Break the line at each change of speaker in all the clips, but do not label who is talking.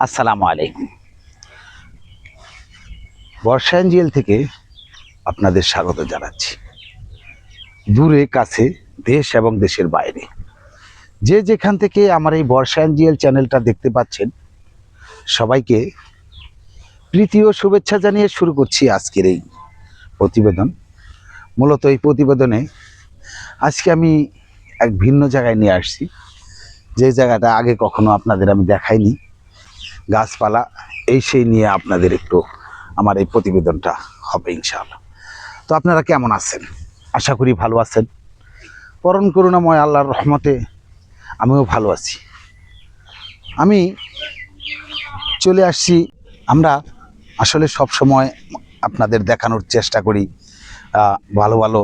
আসসালামু আলাইকুম। বর্ষা এনজিএল থেকে আপনাদের স্বাগত জানাচ্ছি। দূরে কাছে, দেশ এবং দেশের বাইরে যে যেখান থেকে আমার এই বর্ষা এনজিএল চ্যানেলটা দেখতে পাচ্ছেন, সবাইকে প্রীতি ও শুভেচ্ছা জানিয়ে শুরু করছি আজকের এই প্রতিবেদন। মূলত এই প্রতিবেদনে আজকে আমি এক ভিন্ন জায়গায় নিয়ে আসছি, যে জায়গাটা আগে কখনো আপনাদের আমি দেখাইনি। গাছপালা এই সেই নিয়ে আপনাদের একটু আমার এই প্রতিবেদনটা হবে ইনশাআল্লাহ। তো আপনারা কেমন আছেন? আশা করি ভালো আছেন। পরম করুণাময় আল্লাহর রহমতে আমিও ভালো আছি। আমি চলে আসছি। আমরা আসলে সব সময় আপনাদের দেখানোর চেষ্টা করি ভালো ভালো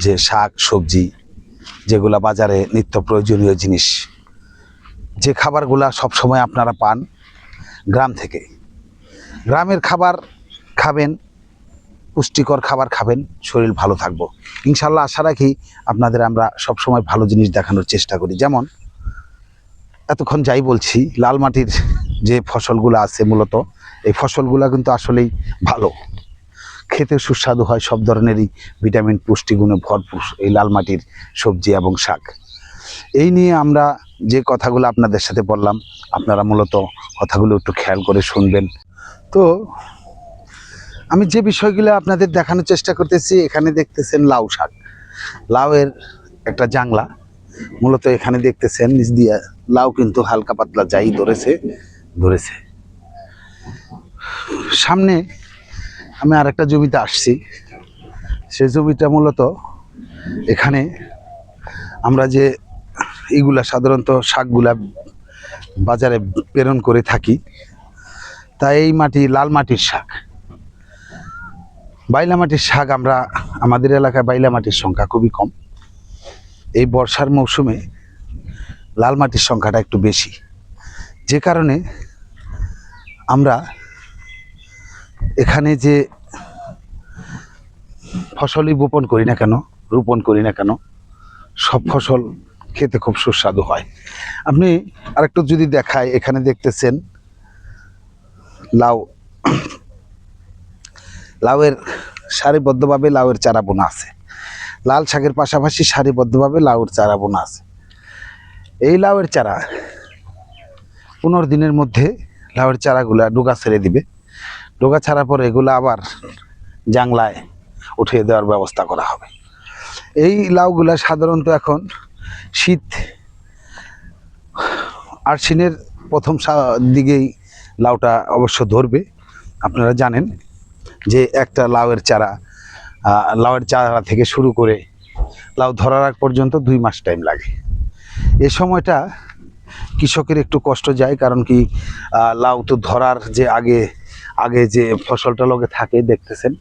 যে শাক সবজি, যেগুলা বাজারে নিত্য প্রয়োজনীয় জিনিস, যে খাবারগুলা সবসময় আপনারা পান গ্রাম থেকে। গ্রামের খাবার খাবেন, পুষ্টিকর খাবার খাবেন, শরীর ভালো থাকবো ইনশাল্লাহ। আশা রাখি আপনাদের আমরা সবসময় ভালো জিনিস দেখানোর চেষ্টা করি। যেমন এতক্ষণ যাই বলছি, লাল মাটির যে ফসলগুলো আছে, মূলত এই ফসলগুলো কিন্তু আসলেই ভালো, খেতে সুস্বাদু হয়, সব ধরনেরই ভিটামিন পুষ্টিগুণে ভরপুর এই লাল মাটির সবজি এবং শাক। এই নিয়ে আমরা যে কথাগুলো আপনাদের সাথে বললাম, আপনারা মূলত কথাগুলো একটু খেয়াল করে শুনবেন। তো আমি যে বিষয়গুলো আপনাদের দেখানোর চেষ্টা করতেছি, এখানে দেখতেছেন লাউ শাক, লাউয়ের একটা জাংলা। মূলত এখানে দেখতেছেন নিচ দিয়ে লাউ কিন্তু হালকা পাতলা যাই ধরেছে। সামনে আমি আরেকটা জমিতে আসছি। সেই জমিটা মূলত এখানে আমরা যে এইগুলা সাধারণত শাকগুলা বাজারে প্রেরণ করে থাকি, তাই এই মাটি লাল মাটির শাক, বাইলা মাটির শাক। আমরা আমাদের এলাকায় বাইলা মাটির সংখ্যা খুবই কম। এই বর্ষার মৌসুমে লাল মাটির সংখ্যাটা একটু বেশি, যে কারণে আমরা এখানে যে ফসলই রোপণ করি না কেন সব ফসল খেতে খুব সুস্বাদু হয়। আপনি আরেকটু যদি দেখায়, এখানে দেখতেছেন লাউয়ের সারিবদ্ধভাবে লাউয়ের চারা বোনা আছে। লাল শাকের পাশাপাশি সারিবদ্ধভাবে লাউয়ের চারা বোনা আছে। এই লাউয়ের চারা 15 দিনের মধ্যে লাউয়ের চারাগুলা ডোগা ছেড়ে দিবে। ডোগা ছাড়ার পর এগুলো আবার জাংলায় উঠিয়ে দেওয়ার ব্যবস্থা করা হবে। এই লাউগুলা সাধারণত এখন শীত আশ্বিনের প্রথম দিকেই লাউটা অবশ্য ধরবে। আপনারা জানেন যে একটা লাউয়ের চারা থেকে শুরু করে লাউ ধরার আগ পর্যন্ত 2 মাস টাইম লাগে। এই সময়টা কৃষকের একটু কষ্ট যায়, কারণ কি লাউ তো ধরার যে আগে যে ফসলটা লগে থাকে, দেখতেছেন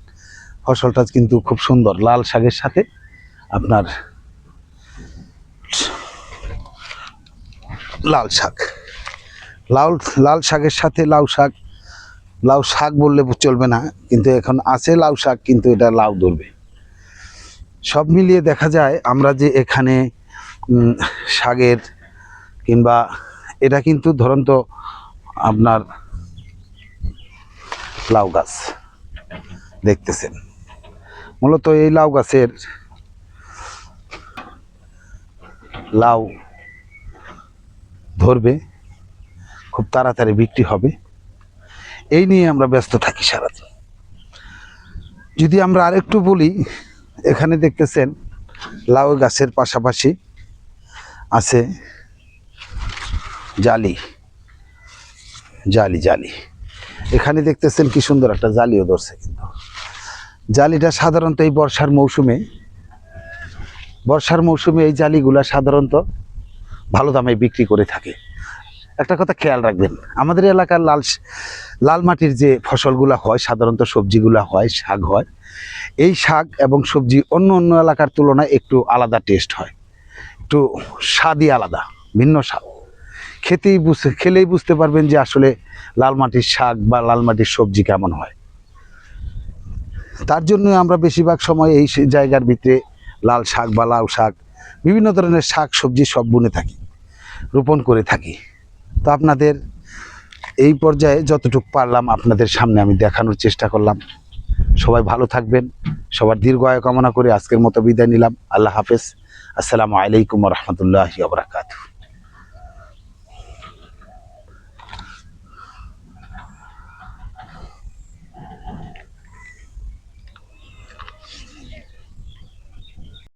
ফসলটা কিন্তু খুব সুন্দর। লাল শাকের সাথে আপনার লাল শাকের সাথে লাউ শাক বললে চলবে না, কিন্তু এখন আছে লাউ শাক, কিন্তু এটা লাউ ধরবে। সব মিলিয়ে দেখা যায় আমরা যে এখানে শাকের কিংবা এটা কিন্তু ধরুন তো আপনার লাউ গাছ দেখতেছেন, মূলত এই লাউ গাছের লাউ ধরবে, খুব তাড়াতাড়ি বিক্রি হবে। এই নিয়ে আমরা ব্যস্ত থাকি সারাদিন। যদি আমরা আরেকটু বলি, এখানে দেখতেছেন লাউ গাছের পাশাপাশি আছে জালি। এখানে দেখতেছেন কি সুন্দর একটা জালিও ধরছে। কিন্তু জালিটা সাধারণত এই বর্ষার মৌসুমে এই জালিগুলা সাধারণত ভালো দামে বিক্রি করে থাকে। একটা কথা খেয়াল রাখবেন, আমাদের এলাকার লাল মাটির যে ফসলগুলা হয়, সাধারণত সবজিগুলা হয়, শাক হয়, এই শাক এবং সবজি অন্য এলাকার তুলনায় একটু আলাদা টেস্ট হয়, একটু স্বাদই আলাদা, ভিন্ন স্বাদ। খেলেই বুঝতে পারবেন যে আসলে লাল মাটির শাক বা লাল মাটির সবজি কেমন হয়। তার জন্য আমরা বেশিরভাগ সময় এই জায়গার ভিতরে লাল শাক বা লাউ শাক, বিভিন্ন ধরনের শাক সবজি সব বুনে থাকি, রোপণ করে থাকি। তো আপনাদের এই পর্যায়ে যতটুকু পারলাম আপনাদের সামনে আমি দেখানোর চেষ্টা করলাম। সবাই ভালো থাকবেন, সবার দীর্ঘ আয়ু কামনা করে আজকের মতো বিদায় নিলাম। আল্লাহ হাফেজ। আসসালামু আলাইকুম ওয়া রাহমাতুল্লাহি ওয়া বারাকাতুহু।